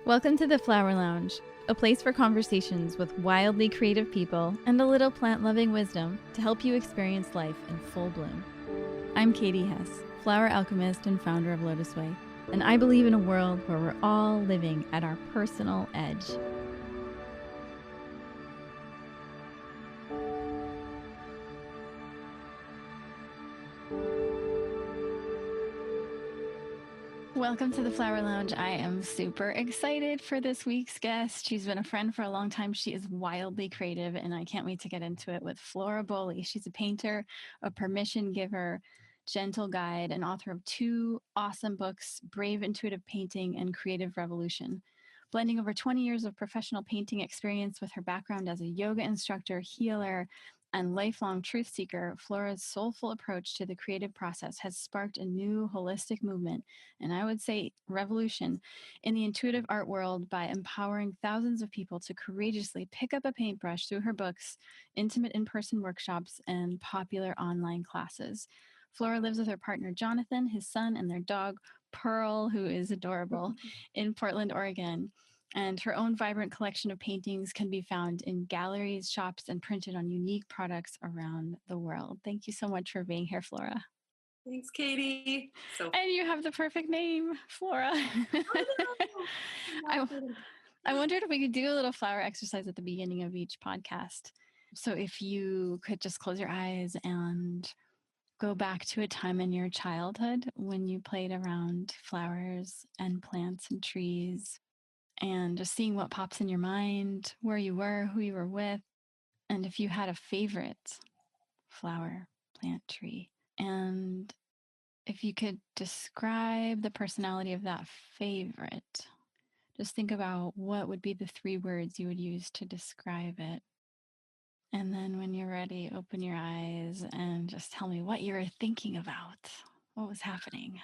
Welcome to the Flower Lounge, a place for conversations with wildly creative people and a little plant-loving wisdom to help you experience life in full bloom. I'm Katie Hess, flower alchemist and founder of LOTUSWEI, and I believe in a world where we're all living at our personal edge. Welcome to the Flower Lounge. I am super excited for this week's guest. She's been a friend for a long time. She is wildly creative, and I can't wait to get into it with Flora Bowley. She's a painter, a permission giver, gentle guide, and author of 2 awesome books, Brave Intuitive Painting and Creative Revolution. Blending over 20 years of professional painting experience with her background as a yoga instructor, healer, and lifelong truth seeker, Flora's soulful approach to the creative process has sparked a new holistic movement, and I would say revolution, in the intuitive art world by empowering thousands of people to courageously pick up a paintbrush through her books, intimate in-person workshops, and popular online classes. Flora lives with her partner Jonathan, his son, and their dog Pearl, who is adorable, in Portland, Oregon. And her own vibrant collection of paintings can be found in galleries, shops, and printed on unique products around the world. Thank you so much for being here, Flora. Thanks, Katie. And you have the perfect name, Flora. I wondered if we could do a little flower exercise at the beginning of each podcast. So if you could just close your eyes and go back to a time in your childhood when you played around flowers and plants and trees, and just seeing what pops in your mind, where you were, who you were with, and if you had a favorite flower, plant, tree. And if you could describe the personality of that favorite, just think about what would be the 3 words you would use to describe it. And then when you're ready, open your eyes and just tell me what you were thinking about. What was happening?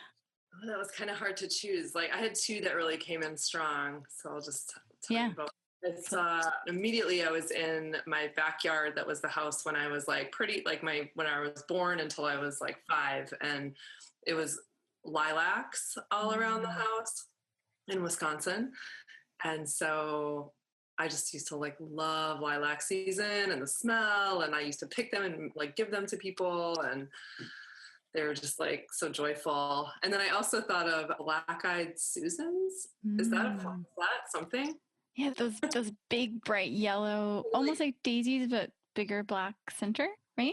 Oh, that was kind of hard to choose. Like I had 2 that really came in strong. So I'll just tell you about it. It's immediately I was in my backyard. That was the house when I was like when I was born until I was like 5. And it was lilacs all around the house in Wisconsin. And so I just used to like love lilac season and the smell. And I used to pick them and like give them to people, and they were just like so joyful. And then I also thought of black-eyed Susans. Is that something? Yeah, those big, bright yellow, almost like daisies, but bigger black center, right?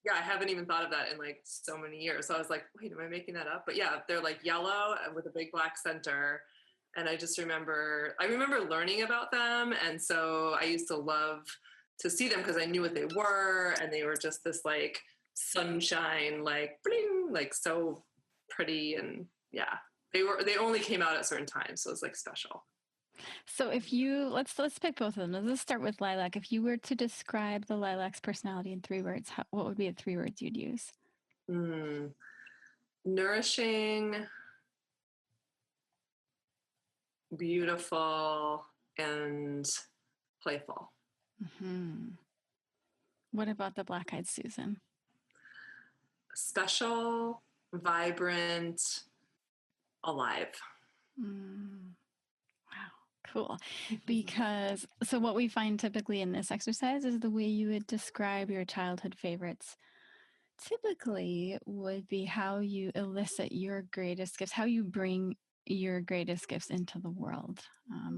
Yeah, I haven't even thought of that in like so many years. So I was like, wait, am I making that up? But yeah, they're like yellow with a big black center. And I just remember learning about them. And so I used to love to see them because I knew what they were. And they were just this like sunshine, like bling, like so pretty. And yeah, they only came out at certain times. So it was like special. So if you, let's pick both of them. Let's start with lilac. If you were to describe the lilac's personality in 3 words, what would be the 3 words you'd use? Nourishing, beautiful, and playful. Mm-hmm. What about the black-eyed Susan? Special, vibrant, alive. Wow, cool. Because so what we find typically in this exercise is the way you would describe your childhood favorites typically would be how you elicit your greatest gifts, how you bring your greatest gifts into the world,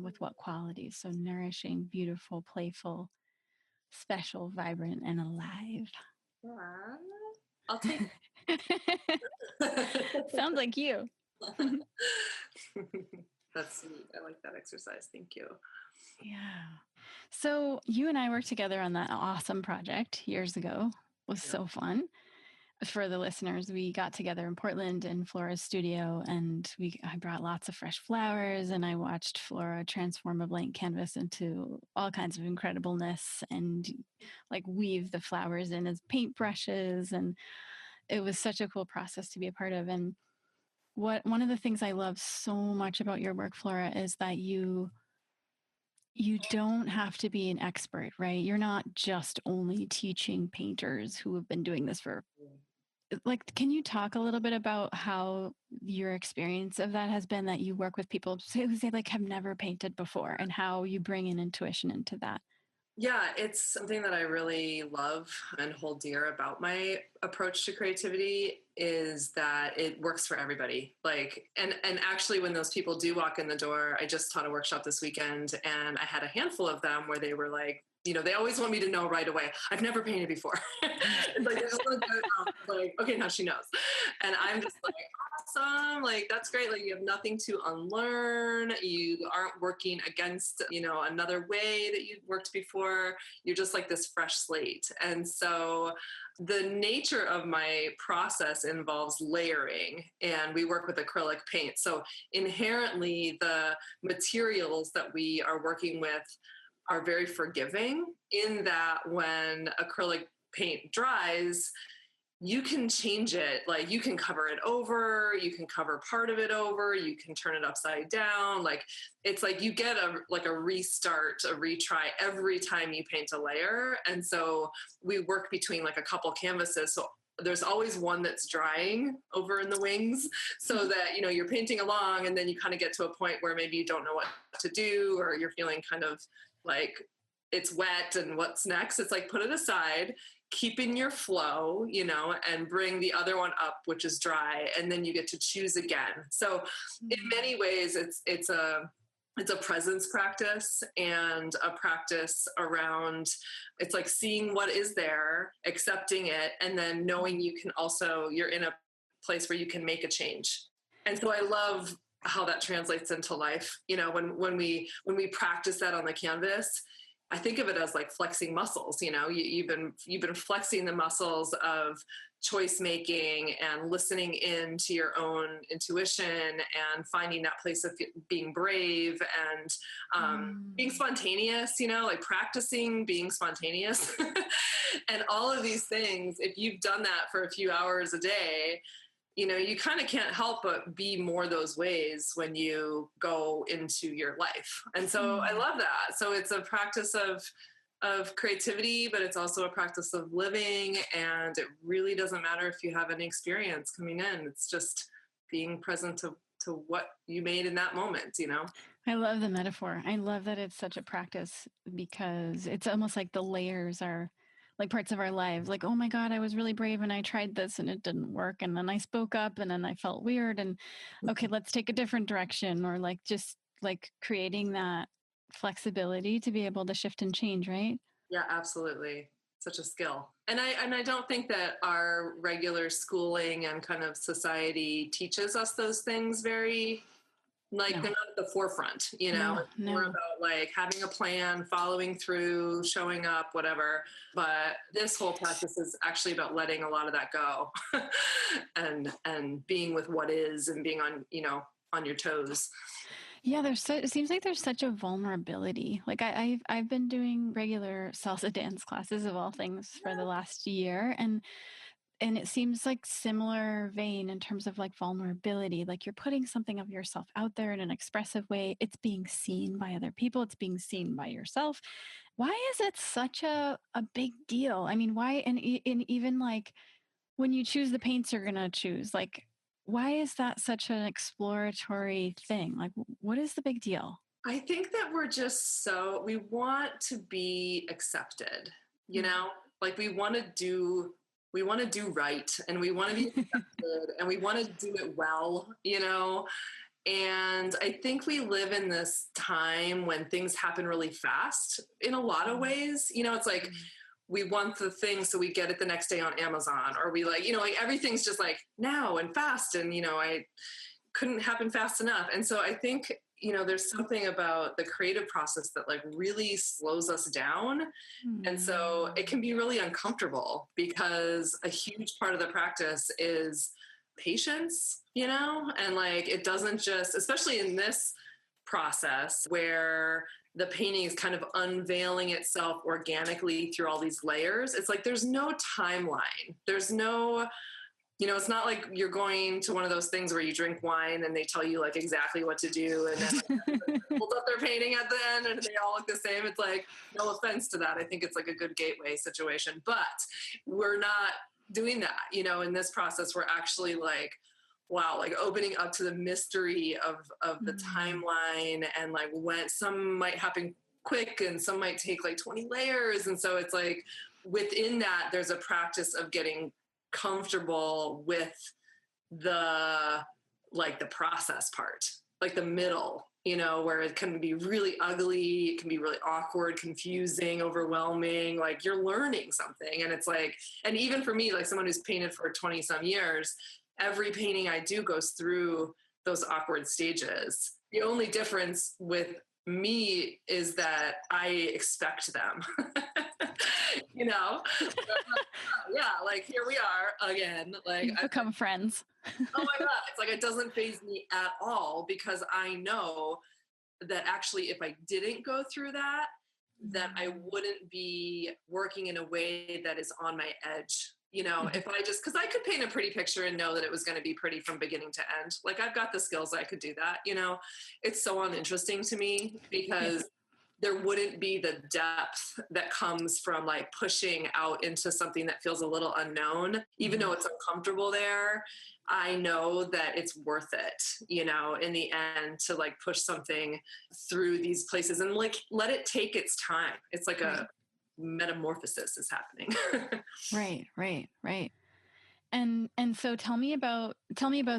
with what qualities. So nourishing, beautiful, playful, special, vibrant, and alive. I'll take Sounds like you. That's sweet. I like that exercise. Thank you. Yeah. So you and I worked together on that awesome project years ago. It was so fun. For the listeners, we got together in Portland in Flora's studio, and I brought lots of fresh flowers, and I watched Flora transform a blank canvas into all kinds of incredibleness and like weave the flowers in as paintbrushes. And it was such a cool process to be a part of. And one of the things I love so much about your work, Flora, is that you don't have to be an expert, right? You're not just only teaching painters who have been doing this for like, can you talk a little bit about how your experience of that has been, that you work with people who say like have never painted before, and how you bring in intuition into that? Yeah, it's something that I really love and hold dear about my approach to creativity is that it works for everybody. Like, and actually when those people do walk in the door, I just taught a workshop this weekend and I had a handful of them where they were like, you know, they always want me to know right away. I've never painted before. Like, like, okay, now she knows. And I'm just like, awesome. Like, that's great. Like, you have nothing to unlearn. You aren't working against, you know, another way that you've worked before. You're just like this fresh slate. And so the nature of my process involves layering, and we work with acrylic paint. So inherently the materials that we are working with are very forgiving, in that when acrylic paint dries, you can change it. Like, you can cover it over, you can cover part of it over, you can turn it upside down. Like, it's like you get a restart, a retry every time you paint a layer. And so we work between like a couple canvases. So there's always one that's drying over in the wings, so that, you know, you're painting along and then you kind of get to a point where maybe you don't know what to do, or you're feeling kind of like it's wet and what's next. It's like, put it aside, keep in your flow, you know, and bring the other one up, which is dry. And then you get to choose again. So in many ways, it's a presence practice, and a practice around, it's like seeing what is there, accepting it, and then knowing you're in a place where you can make a change. And so I love how that translates into life. You know, when we practice that on the canvas, I think of it as like flexing muscles. You know, you've been flexing the muscles of choice making and listening in to your own intuition and finding that place of being brave and being spontaneous, you know, like practicing being spontaneous. And all of these things, if you've done that for a few hours a day, you know, you kind of can't help but be more those ways when you go into your life. And so I love that. So it's a practice of creativity, but it's also a practice of living. And it really doesn't matter if you have any experience coming in. It's just being present to what you made in that moment, you know? I love the metaphor. I love that it's such a practice, because it's almost like the layers are like parts of our lives. Like, oh my God, I was really brave and I tried this and it didn't work. And then I spoke up and then I felt weird, and okay, let's take a different direction. Or like, just like creating that flexibility to be able to shift and change, right? Yeah, absolutely. Such a skill. And I don't think that our regular schooling and kind of society teaches us those things very, like, they're not at the forefront, you know. It's more about like having a plan, following through, showing up, whatever. But this whole practice is actually about letting a lot of that go and being with what is, and being on, you know, on your toes. Yeah, it seems like there's such a vulnerability. Like I've been doing regular salsa dance classes, of all things, for the last year, and it seems like similar vein in terms of like vulnerability. Like, you're putting something of yourself out there in an expressive way. It's being seen by other people. It's being seen by yourself. Why is it such a big deal? I mean, why? And even like when you choose the paints you're going to choose, like, why is that such an exploratory thing? Like, what is the big deal? I think that we want to be accepted, you know, like we want to do right, and we want to be accepted, and we want to do it well, you know. And I think we live in this time when things happen really fast in a lot of ways. You know, it's like we want the thing, so we get it the next day on Amazon, or we like, you know, like everything's just like now and fast, and, you know, I couldn't happen fast enough. And so I think, you know, there's something about the creative process that like really slows us down. And so it can be really uncomfortable, because a huge part of the practice is patience, you know, and like, it doesn't just, especially in this process where the painting is kind of unveiling itself organically through all these layers. It's like, there's no timeline. There's no, you know, it's not like you're going to one of those things where you drink wine and they tell you like exactly what to do, and then hold up their painting at the end and they all look the same. It's like, no offense to that. I think it's like a good gateway situation, but we're not doing that, in this process, we're actually like, wow, like opening up to the mystery of the timeline, and like when some might happen quick and some might take like 20 layers. And so it's like within that, there's a practice of getting comfortable with the process part, like the middle, where it can be really ugly, it can be really awkward, confusing, overwhelming, like you're learning something. And it's like, and even for me, like someone who's painted for 20 some years, every painting I do goes through those awkward stages. The only difference with me is that I expect them, yeah, like here we are again. Like you've become friends. Oh my God. It's like, it doesn't faze me at all, because I know that actually, if I didn't go through that, then I wouldn't be working in a way that is on my edge. If I just, because I could paint a pretty picture and know that it was going to be pretty from beginning to end. Like I've got the skills, I could do that. It's so uninteresting to me, because there wouldn't be the depth that comes from like pushing out into something that feels a little unknown, even though it's uncomfortable there. I know that it's worth it, in the end, to like push something through these places and like let it take its time. It's like a metamorphosis is happening. Right. And so tell me about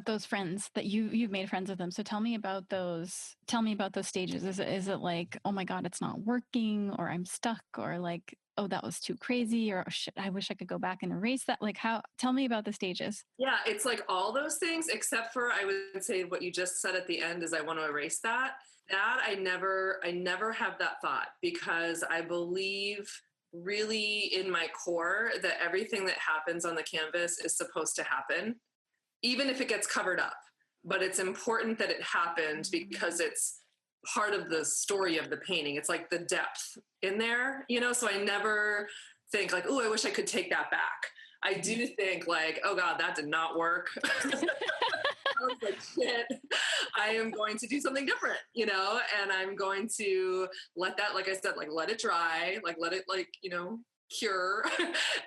those friends that you've made friends with them. So tell me about those stages. Is it like, oh my God, it's not working, or I'm stuck, or like, oh, that was too crazy, or shit, I wish I could go back and erase that? Like tell me about the stages. Yeah, it's like all those things, except for I would say what you just said at the end is I want to erase that. That I never have that thought, because I believe really in my core that everything that happens on the canvas is supposed to happen, even if it gets covered up. But it's important that it happened, because it's part of the story of the painting. It's like the depth in there, so I never think like, oh, I wish I could take that back. I do think like, oh God, that did not work. I was like, shit, I am going to do something different, and I'm going to let that, like I said, like let it dry, like let it like, cure,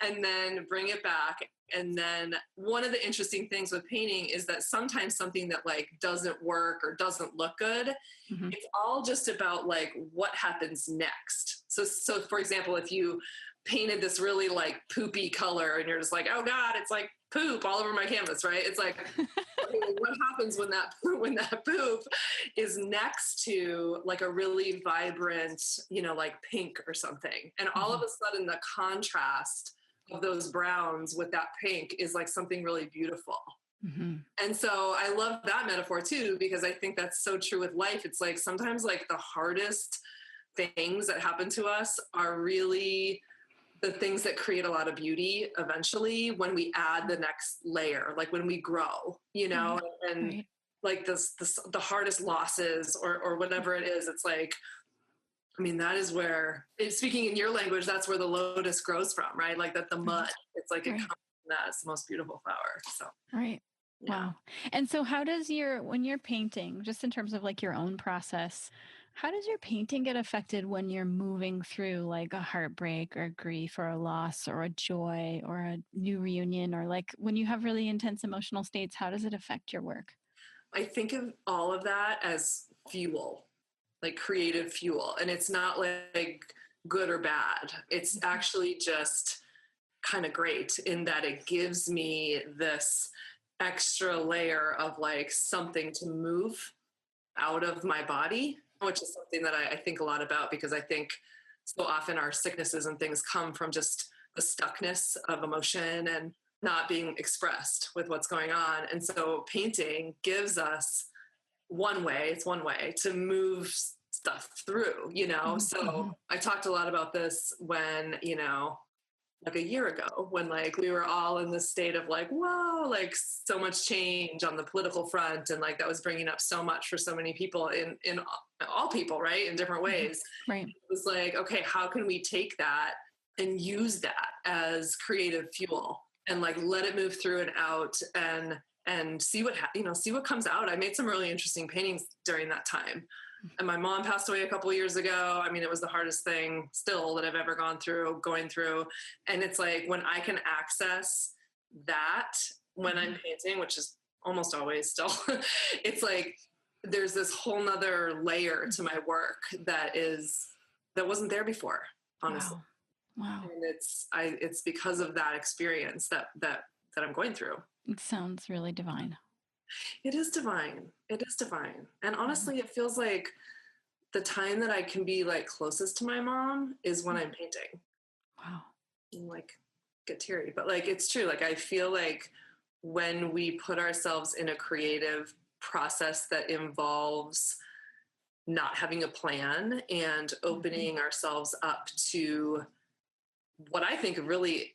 and then bring it back. And then one of the interesting things with painting is that sometimes something that like doesn't work or doesn't look good, it's all just about like what happens next. So for example, if you painted this really like poopy color and you're just like, oh God, it's like poop all over my canvas, right? It's like, okay, what happens when that poop is next to like a really vibrant, like pink or something. And all of a sudden the contrast of those browns with that pink is like something really beautiful. And so I love that metaphor too, because I think that's so true with life. It's like sometimes like the hardest things that happen to us are really the things that create a lot of beauty eventually when we add the next layer, like when we grow, and like the hardest losses or whatever it is, it's like, I mean, that is where, speaking in your language, that's where the lotus grows from, right? Like that the mud, it's like it comes from that. It's the most beautiful flower. So, right. Yeah. Wow. And so how does when you're painting, just in terms of like your own process, how does your painting get affected when you're moving through like a heartbreak or grief or a loss or a joy or a new reunion, or like when you have really intense emotional states? How does it affect your work? I think of all of that as fuel, like creative fuel. And it's not like good or bad. It's actually just kind of great in that it gives me this extra layer of like something to move out of my body, which is something that I think a lot about, because I think so often our sicknesses and things come from just the stuckness of emotion and not being expressed with what's going on. And so painting gives us one way to move stuff through, So I talked a lot about this when, like a year ago, when like we were all in this state of like, whoa, like so much change on the political front, and like that was bringing up so much for so many people in all people, right, in different ways. Right. It was like, okay, how can we take that and use that as creative fuel and like let it move through and out and see what see what comes out. I made some really interesting paintings during that time. And my mom passed away a couple of years ago. I mean, it was the hardest thing still that I've ever going through. And it's like when I can access that when I'm painting, which is almost always still, it's like, there's this whole nother layer to my work that wasn't there before, honestly. Wow. And it's because of that experience that I'm going through. It sounds really divine. It is divine. It is divine. And honestly, it feels like the time that I can be like closest to my mom is when I'm painting. Wow. And like get teary, but like, it's true. Like, I feel like when we put ourselves in a creative process that involves not having a plan and opening ourselves up to what I think really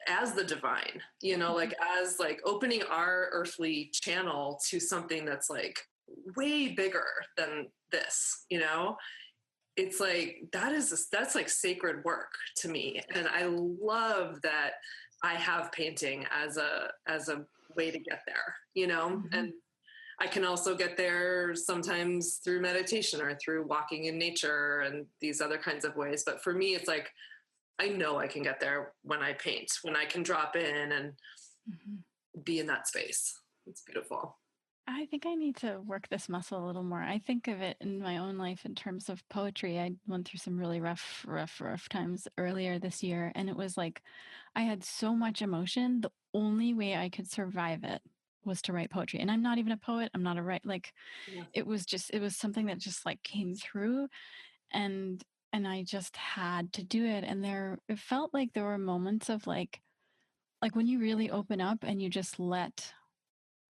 as the divine, like as like opening our earthly channel to something that's like way bigger than this, it's like, that's like sacred work to me. And I love that I have painting as a way to get there, and I can also get there sometimes through meditation or through walking in nature and these other kinds of ways. But for me, it's like, I know I can get there when I paint, when I can drop in and be in that space. It's beautiful. I think I need to work this muscle a little more. I think of it in my own life in terms of poetry. I went through some really rough times earlier this year. And it was like, I had so much emotion. The only way I could survive it was to write poetry. And I'm not even a poet. I'm not a writer. Like, it was something that just like came through, and I just had to do it. And it felt like there were moments of like when you really open up and you just let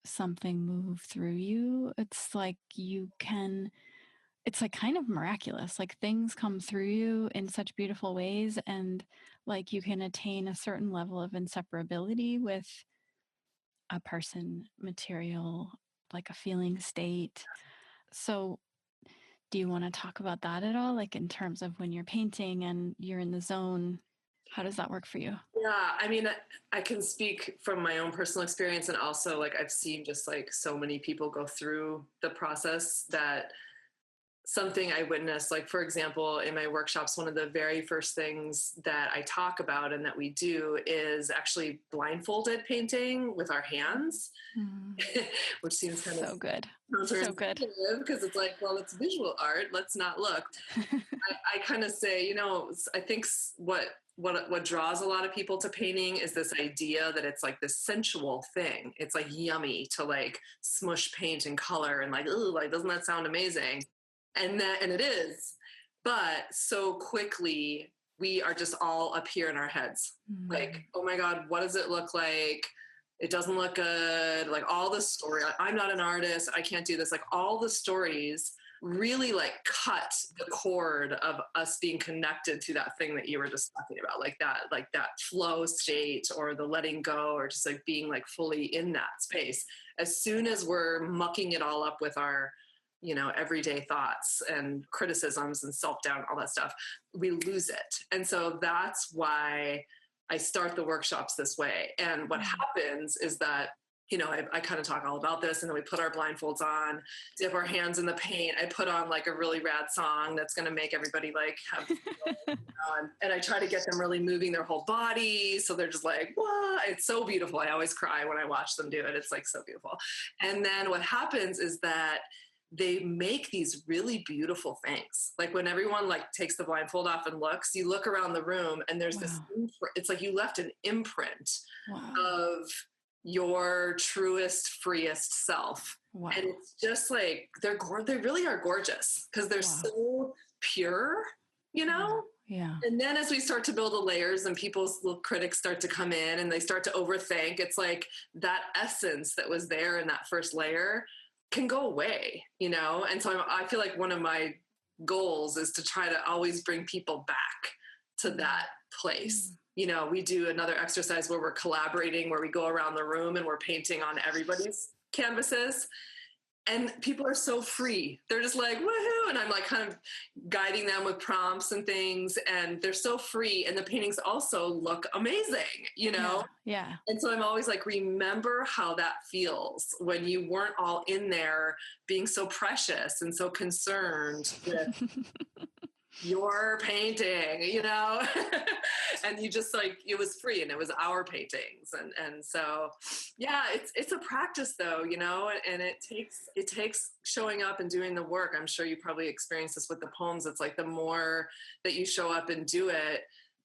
something move through you, it's like it's like kind of miraculous. Like things come through you in such beautiful ways, and like you can attain a certain level of inseparability with a person, material, like a feeling state. So do you want to talk about that at all? Like in terms of when you're painting and you're in the zone, how does that work for you? Yeah, I mean, I can speak from my own personal experience, and also like I've seen just like so many people go through the process that something I witnessed, like for example, in my workshops, one of the very first things that I talk about and that we do is actually blindfolded painting with our hands, which seems kind of so good. Because it's like, well, it's visual art. Let's not look. I kind of say, I think what draws a lot of people to painting is this idea that it's like this sensual thing. It's like yummy to like smush paint and color and like, ooh, like, doesn't that sound amazing? And it is, but so quickly we are just all up here in our heads. Like, oh my God, what does it look like? It doesn't look good. Like all the story, I'm not an artist. I can't do this. Like all the stories really like cut the cord of us being connected to that thing that you were just talking about. Like that flow state or the letting go, or just like being like fully in that space. As soon as we're mucking it all up with our, everyday thoughts and criticisms and self-doubt, all that stuff, we lose it. And so that's why I start the workshops this way. And what happens is that, I kind of talk all about this, and then we put our blindfolds on, dip our hands in the paint. I put on like a really rad song that's going to make everybody like have, and I try to get them really moving their whole body. So they're just like, what? It's so beautiful. I always cry when I watch them do it. It's like so beautiful. And then what happens is that they make these really beautiful things. Like when everyone like takes the blindfold off and looks, you look around the room and there's this, it's like you left an imprint of your truest, freest self. And it's just like, they really are gorgeous because they're so pure, Yeah. And then as we start to build the layers and people's little critics start to come in and they start to overthink, it's like that essence that was there in that first layer can go away, And so I feel like one of my goals is to try to always bring people back to that place. We do another exercise where we're collaborating, where we go around the room and we're painting on everybody's canvases. And people are so free. They're just like, woohoo. And I'm like kind of guiding them with prompts and things. And they're so free. And the paintings also look amazing, Yeah. And so I'm always like, remember how that feels when you weren't all in there being so precious and so concerned with your painting, you know? And you just like, it was free and it was our paintings. And so, yeah, it's a practice though, you know, and it takes showing up and doing the work. I'm sure you probably experienced this with the poems. It's like the more that you show up and do it,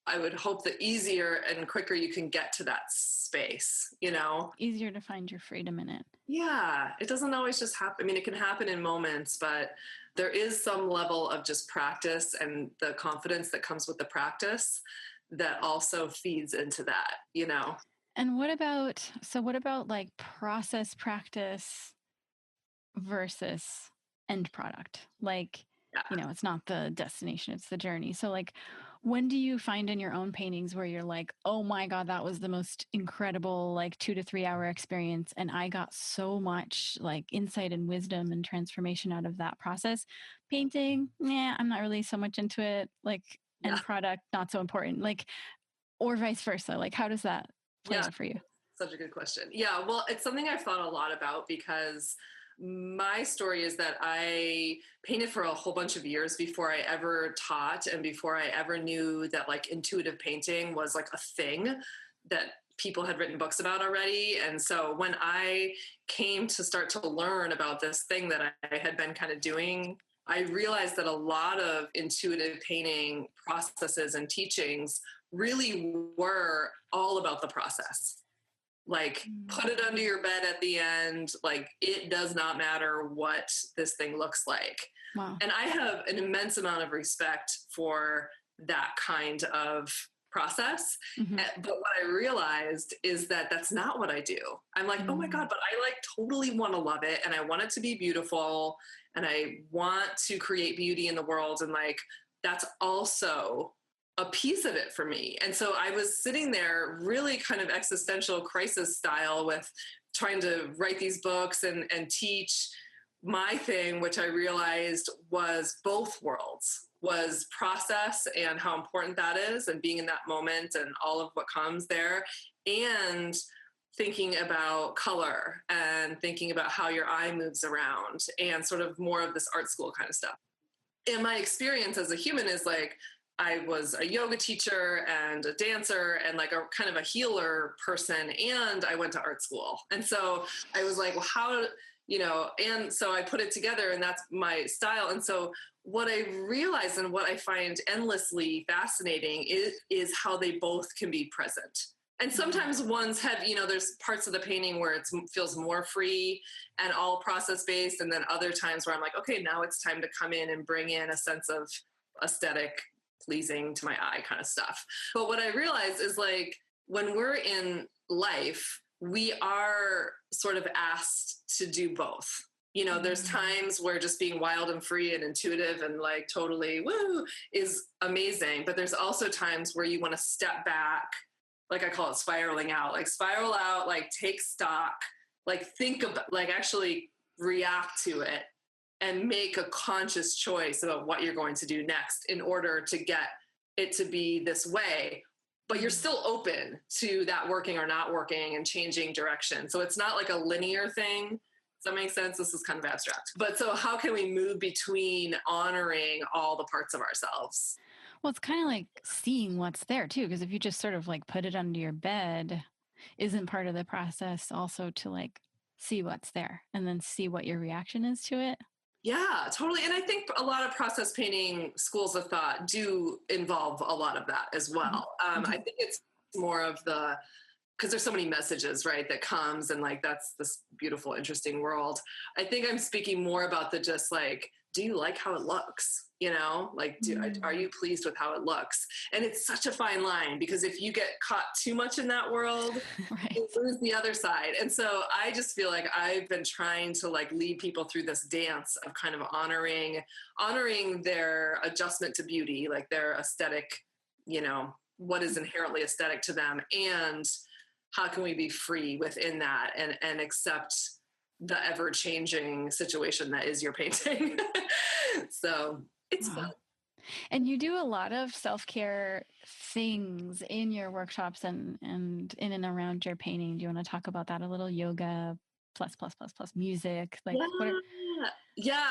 I would hope the easier and quicker you can get to that space, you know? Easier to find your freedom in it. Yeah, it doesn't always just happen. I mean, it can happen in moments, but there is some level of just practice and the confidence that comes with the practice that also feeds into that, you know? And what about like process practice versus end product? Like, Yeah. you know, it's not the destination, it's the journey. So like, when do you find in your own paintings where you're like, oh my God, that was the most incredible, like 2 to 3 hour experience. And I got so much like insight and wisdom and transformation out of that process. Painting, I'm not really so much into it. Like end product, not so important. Like, or vice versa. Like, how does that play out for you? Such a good question. Yeah, well, it's something I've thought a lot about because my story is that I painted for a whole bunch of years before I ever taught and before I ever knew that like intuitive painting was like a thing that people had written books about already. And so when I came to start to learn about this thing that I had been kind of doing, I realized that a lot of intuitive painting processes and teachings really were all about the process. Like, put it under your bed at the end. Like, it does not matter what this thing looks like. Wow. And I have an immense amount of respect for that kind of process. Mm-hmm. But what I realized is that that's not what I do. I'm like, oh my God, but I like totally want to love it. And I want it to be beautiful. And I want to create beauty in the world. And like, that's also a piece of it for me. And so I was sitting there really kind of existential crisis style with trying to write these books and teach my thing, which I realized was both worlds, was process and how important that is and being in that moment and all of what comes there, and thinking about color and thinking about how your eye moves around and sort of more of this art school kind of stuff. And my experience as a human is like, I was a yoga teacher and a dancer and like a kind of a healer person. And I went to art school. And so I was like, well, how, you know, and so I put it together and that's my style. And so what I realize and what I find endlessly fascinating is how they both can be present. And sometimes ones have, you know, there's parts of the painting where it feels more free and all process based. And then other times where I'm like, okay, now it's time to come in and bring in a sense of aesthetic, pleasing to my eye kind of stuff. But what I realize is like when we're in life, we are sort of asked to do both. You know, there's times where just being wild and free and intuitive and like totally woo is amazing. But there's also times where you want to step back, like I call it spiraling out, like spiral out, like take stock, like think about, like actually react to it and make a conscious choice about what you're going to do next in order to get it to be this way. But you're still open to that working or not working and changing direction. So it's not like a linear thing. Does that make sense? This is kind of abstract. But so how can we move between honoring all the parts of ourselves? Well, it's kind of like seeing what's there too, because if you just sort of like put it under your bed, isn't part of the process also to like see what's there and then see what your reaction is to it? Yeah, totally. And I think a lot of process painting schools of thought do involve a lot of that as well. I think it's more of the, because there's so many messages, right, that comes and like, that's this beautiful, interesting world. I think I'm speaking more about the just like, do you like how it looks? You know, like, are you pleased with how it looks? And it's such a fine line because if you get caught too much in that world, right, you lose the other side. And so I just feel like I've been trying to like lead people through this dance of kind of honoring their adjustment to beauty, like their aesthetic, you know, what is inherently aesthetic to them, and how can we be free within that and accept the ever-changing situation that is your painting. So it's fun. And you do a lot of self-care things in your workshops and in and around your painting. Do you want to talk about that a little? Yoga plus music, like Yeah,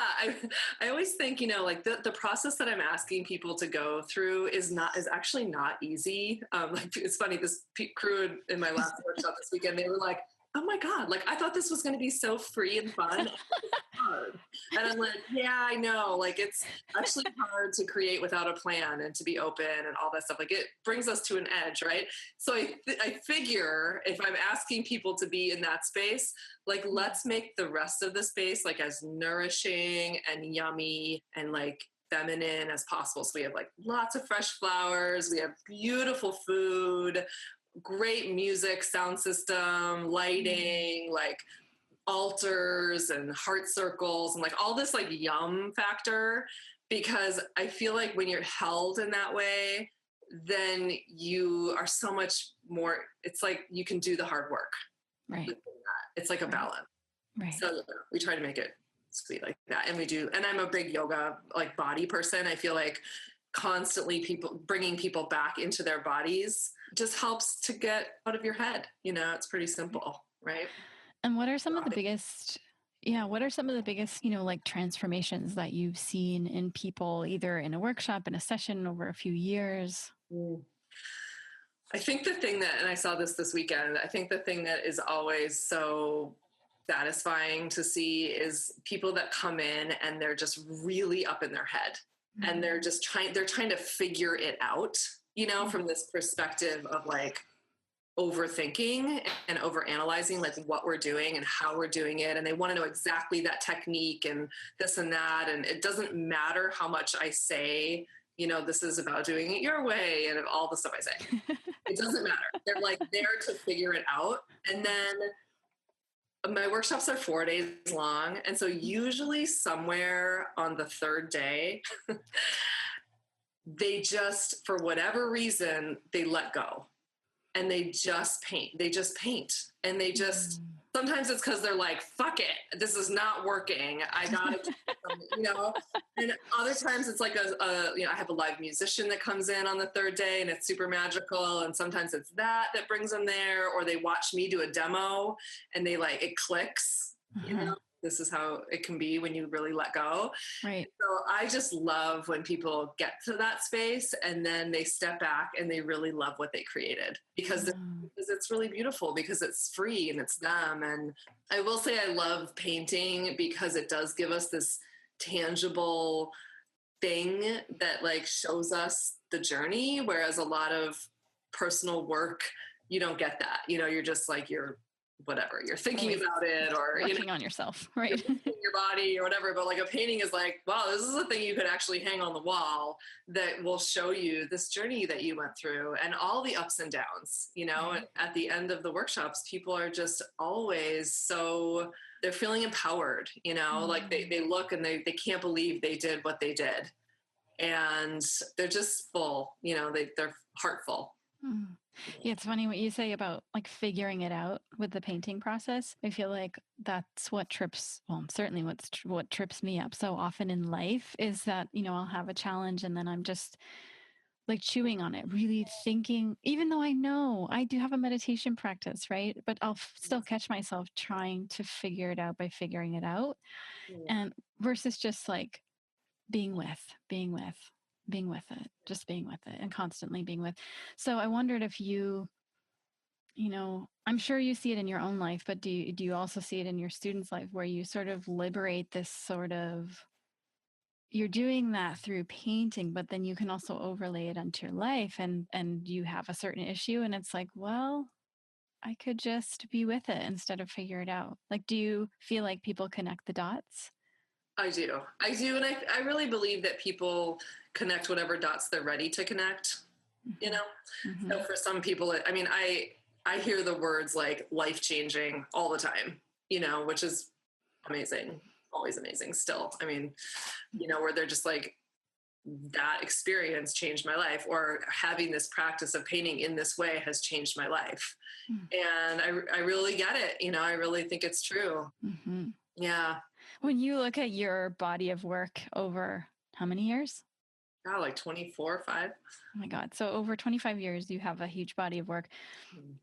I always think, like the process that I'm asking people to go through is actually not easy. Like it's funny, this crew in my last workshop this weekend, they were like, oh my God, like I thought this was going to be so free and fun. Hard. And I'm like, yeah, I know. Like it's actually hard to create without a plan and to be open and all that stuff. Like it brings us to an edge, right? So I figure if I'm asking people to be in that space, like let's make the rest of the space like as nourishing and yummy and like feminine as possible. So we have like lots of fresh flowers, we have beautiful food, great music, sound system, lighting, like altars and heart circles and like all this like yum factor, because I feel like when you're held in that way, then you are so much more, it's like you can do the hard work. Right. It's like a balance. Right. So we try to make it sweet like that. And we do, and I'm a big yoga like body person. I feel like constantly bringing people back into their bodies just helps to get out of your head. It's pretty simple, right? And what are some of the biggest, like transformations that you've seen in people, either in a workshop, in a session over a few years? I think the thing that, and I saw this weekend, I think the thing that is always so satisfying to see is people that come in and they're just really up in their head, mm-hmm. and they're trying to figure it out, mm-hmm. from this perspective of like, overthinking and overanalyzing like what we're doing and how we're doing it. And they want to know exactly that technique and this and that. And it doesn't matter how much I say, this is about doing it your way and all the stuff I say. It doesn't matter. They're like there to figure it out. And then my workshops are 4 days long. And so usually somewhere on the third day, they just, for whatever reason, they let go. And they just paint. And they just, sometimes it's because they're like, fuck it, this is not working. I gotta do something, And other times it's like I have a live musician that comes in on the third day and it's super magical. And sometimes it's that brings them there, or they watch me do a demo and they like, it clicks, This is how it can be when you really let go. Right. So I just love when people get to that space and then they step back and they really love what they created, because it's really beautiful, because it's free and it's them. And I will say I love painting because it does give us this tangible thing that like shows us the journey. Whereas a lot of personal work, you don't get that, you're just like, you're thinking about it, or working on yourself, right? Your body or whatever. But like a painting is like, wow, this is a thing you could actually hang on the wall that will show you this journey that you went through and all the ups and downs. And at the end of the workshops, people are just always so, they're feeling empowered, like they look and they can't believe they did what they did, and they're just full, they're heartful. Yeah, it's funny what you say about like figuring it out with the painting process. I feel like that's what certainly what trips me up so often in life is that, I'll have a challenge and then I'm just like chewing on it, really thinking, even though I know I do have a meditation practice, right? But I'll still catch myself trying to figure it out by figuring it out. And versus just like being with it, just being with it and constantly being with. So I wondered if I'm sure you see it in your own life, but do you also see it in your students' life where you sort of liberate this sort of, you're doing that through painting, but then you can also overlay it onto your life and you have a certain issue and it's like, well, I could just be with it instead of figure it out. Like, do you feel like people connect the dots? I do. And I really believe that people connect whatever dots they're ready to connect, Mm-hmm. So for some people, I hear the words like life-changing all the time, which is amazing, always amazing still. Where they're just like, that experience changed my life, or having this practice of painting in this way has changed my life. And I really get it. I really think it's true. Mm-hmm. Yeah. When you look at your body of work over how many years? Like 24, 5. Oh my God. So over 25 years, you have a huge body of work.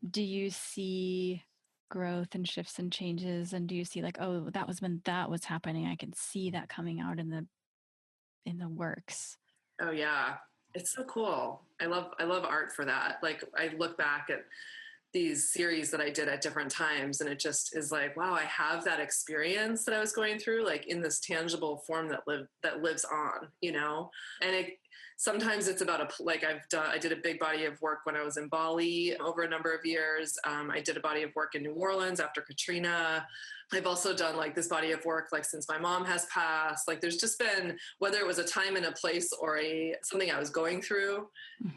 Do you see growth and shifts and changes? And do you see like, oh, that was when that was happening, I can see that coming out in the works? Oh yeah. It's so cool. I love art for that. Like I look back at these series that I did at different times, and it just is like, wow, I have that experience that I was going through, like in this tangible form that lives on, and sometimes it's about I did a big body of work when I was in Bali over a number of years. I did a body of work in New Orleans after Katrina. I've also done like this body of work, like since my mom has passed, like there's just been, whether it was a time and a place or something I was going through,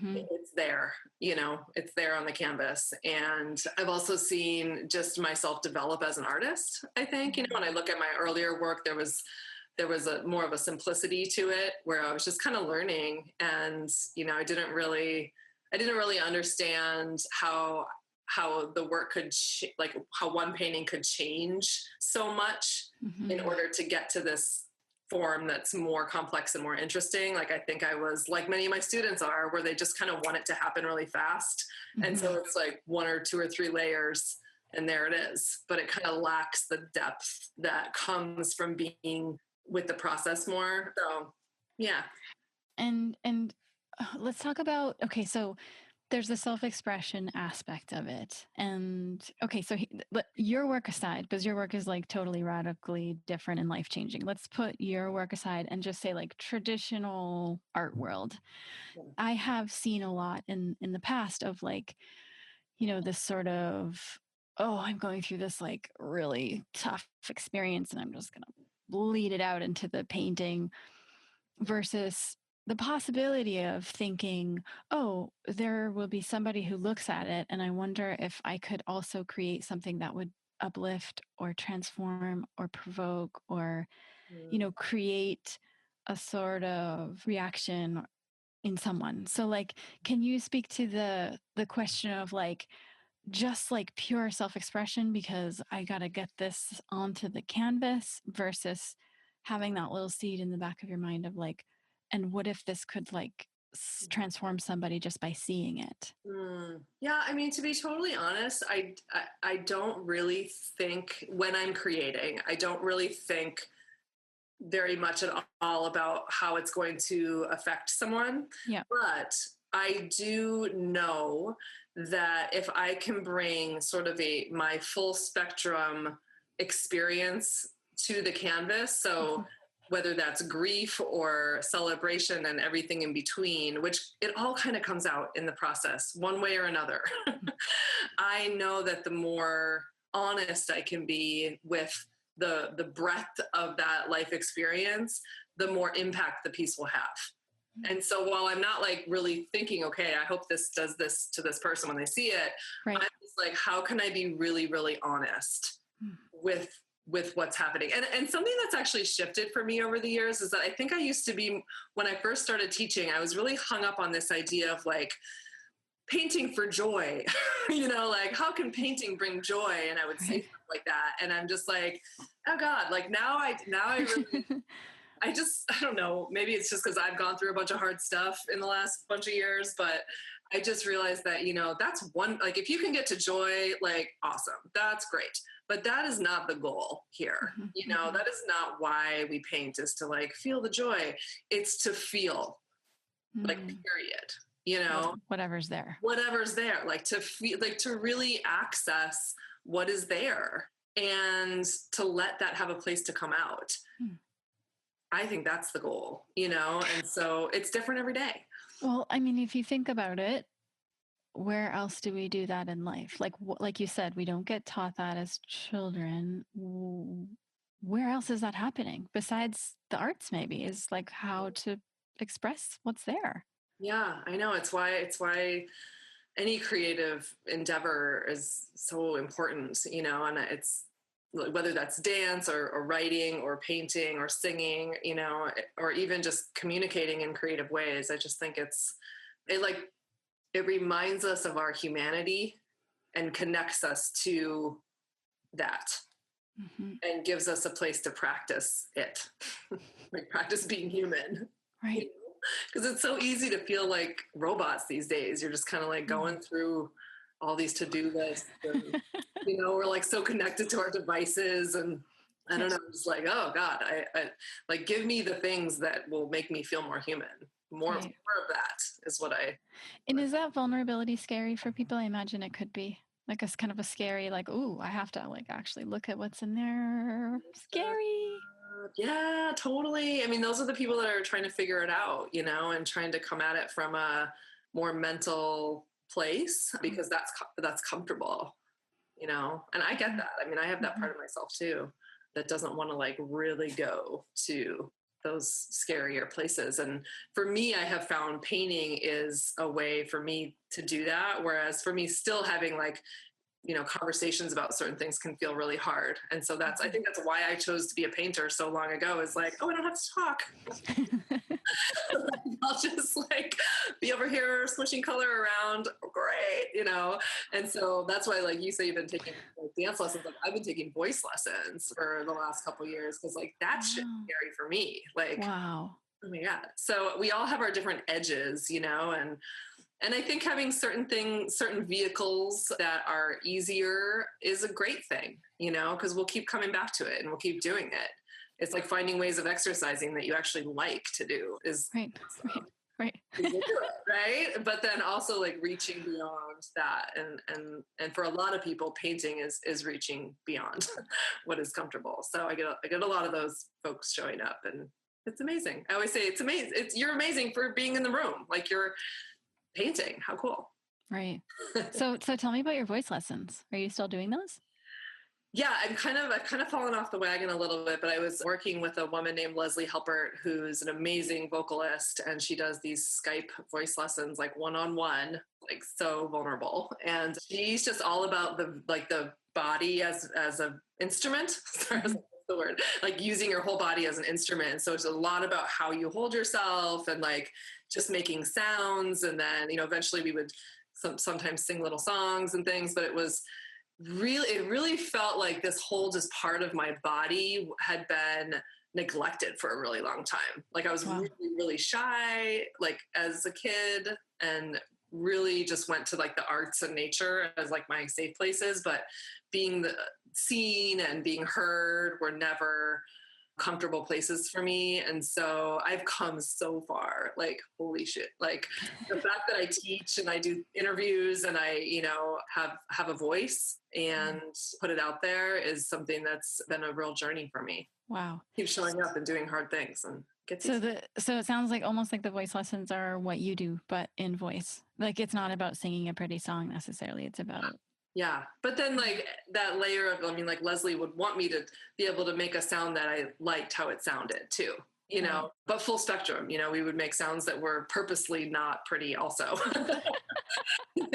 it's there, it's there on the canvas. And I've also seen just myself develop as an artist. I think, when I look at my earlier work, there was a more of a simplicity to it where I was just kind of learning, and, I didn't really understand how the work could like how one painting could change so much in order to get to this form that's more complex and more interesting. Like I think I was like many of my students are, where they just kind of want it to happen really fast. And so it's like 1 or 2 or 3 layers and there it is. But it kind of lacks the depth that comes from being with the process more. So yeah. And let's talk about, okay, so there's the self-expression aspect of it. And okay, so your work aside, because your work is like totally radically different and life-changing. Let's put your work aside and just say like traditional art world. I have seen a lot in the past of like, this sort of, oh, I'm going through this like really tough experience and I'm just going to bleed it out into the painting, versus the possibility of thinking, oh, there will be somebody who looks at it, and I wonder if I could also create something that would uplift or transform or provoke or, create a sort of reaction in someone. So like, can you speak to the question of like, just like pure self-expression because I got to get this onto the canvas, versus having that little seed in the back of your mind of like, and what if this could like transform somebody just by seeing it? Yeah, I mean, to be totally honest, I don't really think, when I'm creating, I don't really think very much at all about how it's going to affect someone. Yeah. But I do know that if I can bring sort of my full spectrum experience to the canvas, so whether that's grief or celebration and everything in between, which it all kind of comes out in the process one way or another. I know that the more honest I can be with the breadth of that life experience, the more impact the piece will have. And so while I'm not like really thinking, okay, I hope this does this to this person when they see it, right, I'm just like, how can I be really, really honest with what's happening? And something that's actually shifted for me over the years is that I think I used to be, when I first started teaching, I was really hung up on this idea of like painting for joy, like how can painting bring joy? And I would say stuff like that. And I'm just like, oh God, like now I really, I don't know, maybe it's just because I've gone through a bunch of hard stuff in the last bunch of years, but I just realized that, that's one, like if you can get to joy, like awesome, that's great. But that is not the goal here. That is not why we paint, is to like feel the joy. It's to feel, like period, whatever's there, like to feel, like to really access what is there and to let that have a place to come out. I think that's the goal, and so it's different every day. Well, I mean, if you think about it, where else do we do that in life? Like you said, we don't get taught that as children. Where else is that happening besides the arts? Maybe is like how to express what's there. Yeah, I know. It's why any creative endeavor is so important, and it's whether that's dance or writing or painting or singing, or even just communicating in creative ways. I just think it reminds us of our humanity and connects us to that and gives us a place to practice it, like practice being human. Right. Because it's so easy to feel like robots these days. You're just kind of like going through all these to-do lists and, we're like so connected to our devices, and I don't know, it's like, oh God, I like, give me the things that will make me feel more human. More of that is what And is that vulnerability scary for people? I imagine it could be. Like it's kind of a scary, like, ooh, I have to like actually look at what's in there. Scary. Yeah, totally. I mean, those are the people that are trying to figure it out, and trying to come at it from a more mental place, because that's comfortable, and I get that. I mean, I have that part of myself too, that doesn't want to like really go to those scarier places. And for me, I have found painting is a way for me to do that. Whereas for me, still having like, conversations about certain things can feel really hard. And so I think that's why I chose to be a painter so long ago, is like, oh, I don't have to talk. I'll just like be over here swishing color around. Great. And so that's why, like you say, you've been taking like, dance lessons. Like I've been taking voice lessons for the last couple of years. Cause like that's scary for me. Like, wow. Oh my God. So we all have our different edges, and I think having certain vehicles that are easier is a great thing, because we'll keep coming back to it and we'll keep doing it. It's like finding ways of exercising that you actually like to do is right. Right. But then also like reaching beyond that. And for a lot of people, painting is reaching beyond what is comfortable. So I get a lot of those folks showing up, and it's amazing. I always say it's amazing. You're amazing for being in the room. Like you're painting. How cool. Right. So tell me about your voice lessons. Are you still doing those? Yeah, I've kind of fallen off the wagon a little bit, but I was working with a woman named Leslie Helpert, who's an amazing vocalist, and she does these Skype voice lessons, like one-on-one, like so vulnerable. And she's just all about the body as an instrument. Sorry, the word, like using your whole body as an instrument. So it's a lot about how you hold yourself and like just making sounds. And then, eventually we would sometimes sing little songs and things, but it really felt like this whole just part of my body had been neglected for a really long time. Like I was really, really shy, like as a kid, and really just went to like the arts and nature as like my safe places, but being seen and being heard were never comfortable places for me. And so I've come so far, like, holy shit. Like the fact that I teach and I do interviews and I, have a voice and put it out there is something that's been a real journey for me. Wow. Keep showing up and doing hard things and so it sounds like almost like the voice lessons are what you do, but in voice. Like it's not about singing a pretty song necessarily. It's about Yeah. But then like that layer of, like Leslie would want me to be able to make a sound that I liked how it sounded too, but full spectrum, we would make sounds that were purposely not pretty also,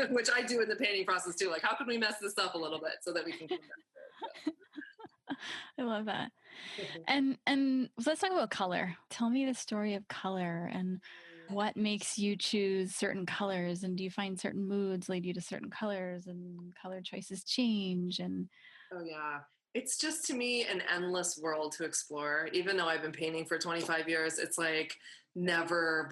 which I do in the painting process too. Like, how can we mess this up a little bit so that we can come back to it? I love that. And let's talk about color. Tell me the story of color and what makes you choose certain colors, and do you find certain moods lead you to certain colors and color choices change? And oh yeah, it's just to me an endless world to explore. Even though I've been painting for 25 years, it's like never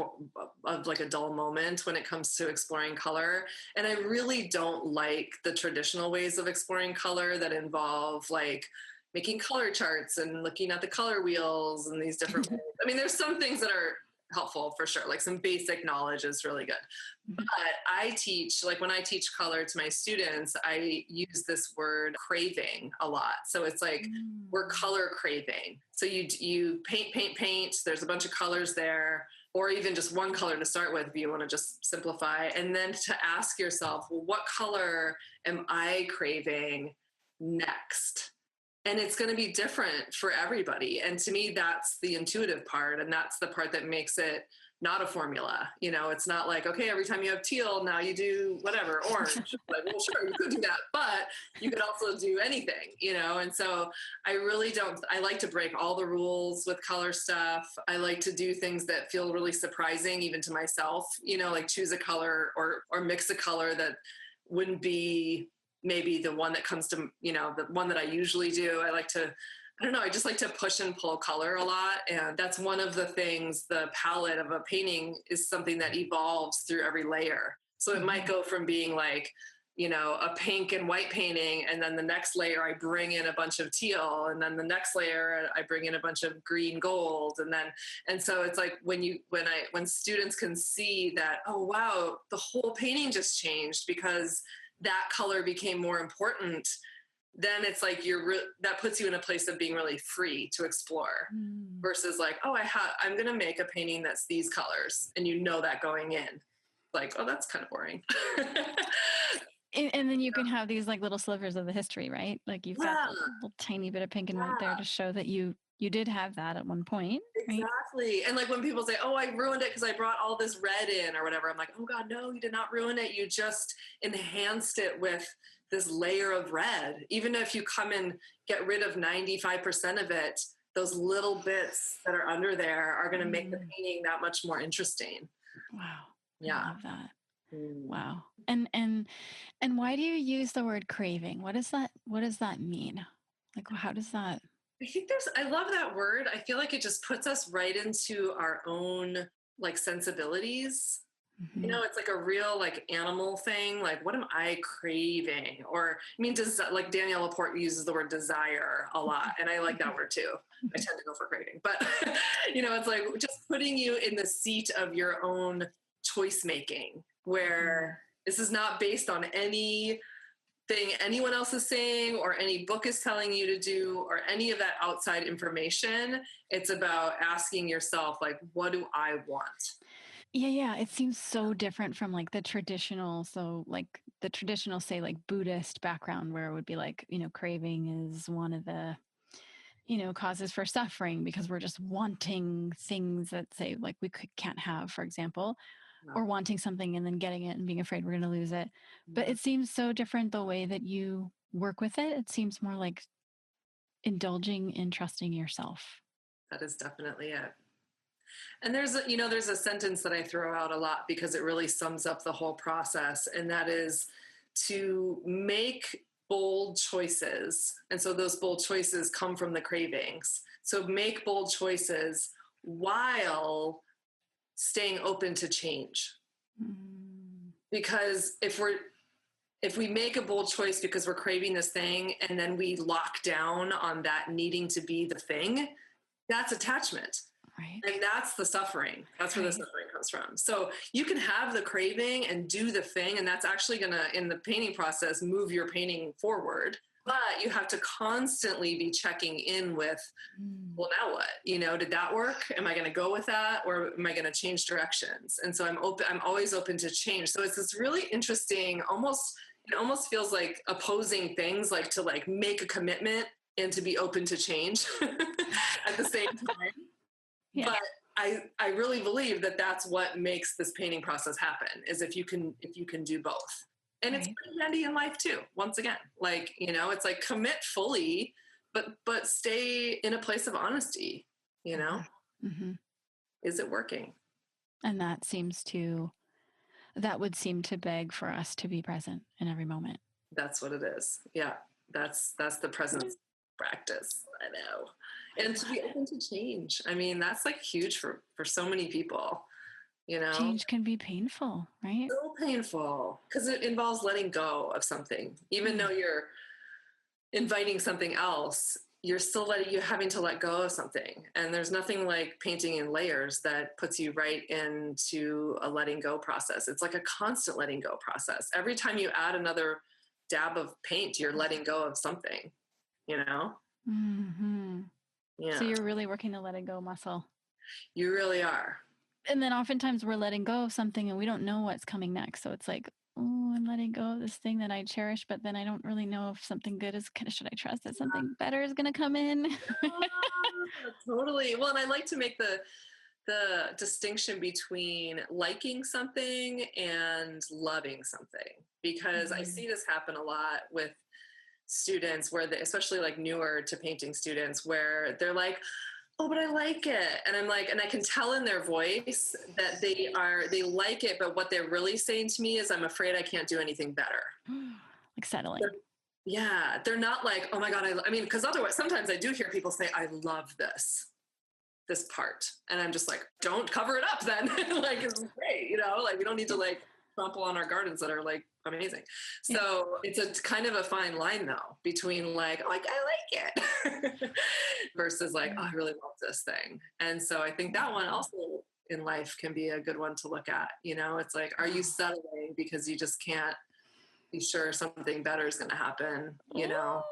of like a dull moment when it comes to exploring color. And I really don't like the traditional ways of exploring color that involve like making color charts and looking at the color wheels and these different ways. I mean, there's some things that are helpful for sure. Like some basic knowledge is really good. But I teach, like when I teach color to my students, I use this word craving a lot. So it's like we're color craving. So you paint. There's a bunch of colors there, or even just one color to start with if you want to just simplify. And then to ask yourself, well, what color am I craving next? And it's going to be different for everybody. And to me, that's the intuitive part. And that's the part that makes it not a formula. It's not like, okay, every time you have teal, now you do whatever, orange. Like, well, sure, you could do that, but you could also do anything, And so I like to break all the rules with color stuff. I like to do things that feel really surprising, even to myself, like choose a color or mix a color that wouldn't be maybe the one that comes to, the one that I usually do. I just like to push and pull color a lot. And that's one of the things, the palette of a painting is something that evolves through every layer. So it might go from being like a pink and white painting. And then the next layer, I bring in a bunch of teal. And then the next layer, I bring in a bunch of green gold. And so it's like when students can see that, oh, wow, the whole painting just changed because that color became more important, then it's like that puts you in a place of being really free to explore versus like, oh, I'm going to make a painting that's these colors. And that going in, like, oh, that's kind of boring. And then you can have these like little slivers of the history, right? Like you've got a little tiny bit of pink and white there to show that you did have that at one point. Right? Exactly. And like when people say, oh, I ruined it because I brought all this red in or whatever, I'm like, oh God, no, you did not ruin it. You just enhanced it with this layer of red. Even if you come and get rid of 95% of it, those little bits that are under there are going to make the painting that much more interesting. Wow. Yeah. I love that. Wow. And why do you use the word craving? What does that mean? Like, how does that? I think I love that word. I feel like it just puts us right into our own like sensibilities. Mm-hmm. It's like a real like animal thing. Like, what am I craving? Or like Danielle Laporte uses the word desire a lot. And I like that word too. I tend to go for craving, but it's like just putting you in the seat of your own choice making, where this is not based on anything anyone else is saying or any book is telling you to do or any of that outside information. It's about asking yourself, like, what do I want? Yeah. It seems so different from like the traditional, say like Buddhist background where it would be like, craving is one of the, causes for suffering because we're just wanting things that say like we can't have, for example. No. Or wanting something and then getting it and being afraid we're going to lose it. Yeah. But it seems so different the way that you work with it. It seems more like indulging in trusting yourself. That is definitely it. And there's a sentence that I throw out a lot because it really sums up the whole process. And that is to make bold choices. And so those bold choices come from the cravings. So make bold choices while staying open to change. Because if we make a bold choice because we're craving this thing and then we lock down on that needing to be the thing, that's attachment. Right. And that's the suffering. That's where the suffering comes from. So you can have the craving and do the thing, and that's actually going to, in the painting process, move your painting forward. But you have to constantly be checking in with, well, now what? Did that work? Am I going to go with that? Or am I going to change directions? And so I'm always open to change. So it's this really interesting, it almost feels like opposing things, like to like make a commitment and to be open to change at the same time. Yeah. But I really believe that that's what makes this painting process happen, is if you can do both. And It's pretty handy in life too. Once again, like, it's like commit fully, but stay in a place of honesty, Mm-hmm. Is it working? And that would seem to beg for us to be present in every moment. That's what it is. Yeah. That's the presence practice. I know. And to be open to change. That's like huge for so many people. Change can be painful, right? So painful because it involves letting go of something. Even though you're inviting something else, you're having to let go of something. And there's nothing like painting in layers that puts you right into a letting go process. It's like a constant letting go process. Every time you add another dab of paint, you're letting go of something, Mm-hmm. Yeah. So you're really working the letting go muscle. You really are. And then oftentimes we're letting go of something and we don't know what's coming next. So it's like, oh, I'm letting go of this thing that I cherish, but then I don't really know if something good should I trust that something better is going to come in? Totally. Well, and I like to make the distinction between liking something and loving something, because I see this happen a lot with students especially like newer to painting students, where they're like, oh, but I like it. And I'm like, and I can tell in their voice that they like it, but what they're really saying to me is, I'm afraid I can't do anything better. Like settling. They're not like, oh my God, because otherwise sometimes I do hear people say, I love this part. And I'm just like, don't cover it up then. Like, it's great, like we don't need to like trample on our gardens that are like amazing. So it's a kind of a fine line though, between like I like it versus like, oh, I really love this thing. And so I think that one also in life can be a good one to look at. You know, it's like, are you settling because you just can't be sure something better is going to happen, you know?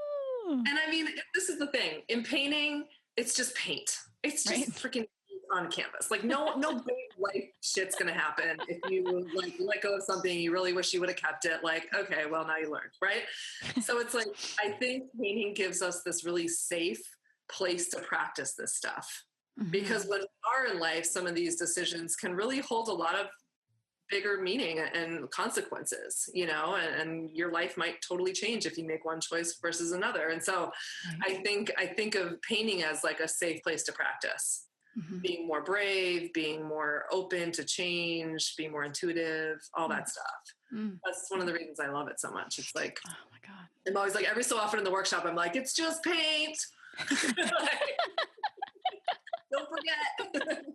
And I mean, this is the thing in painting, it's just paint. It's just freaking on canvas. Like no big life shit's gonna happen if you like let go of something you really wish you would have kept it. Like, okay, well now you learned, right? So it's like I think painting gives us this really safe place to practice this stuff. Because when we are in life, some of these decisions can really hold a lot of bigger meaning and consequences, you know, and your life might totally change if you make one choice versus another. And so I think of painting as like a safe place to practice. Being more brave, being more open to change, being more intuitive, all that stuff. That's one of the reasons I love it so much. It's like, oh my God. I'm always like, every so often in the workshop, I'm like, it's just paint. Don't forget.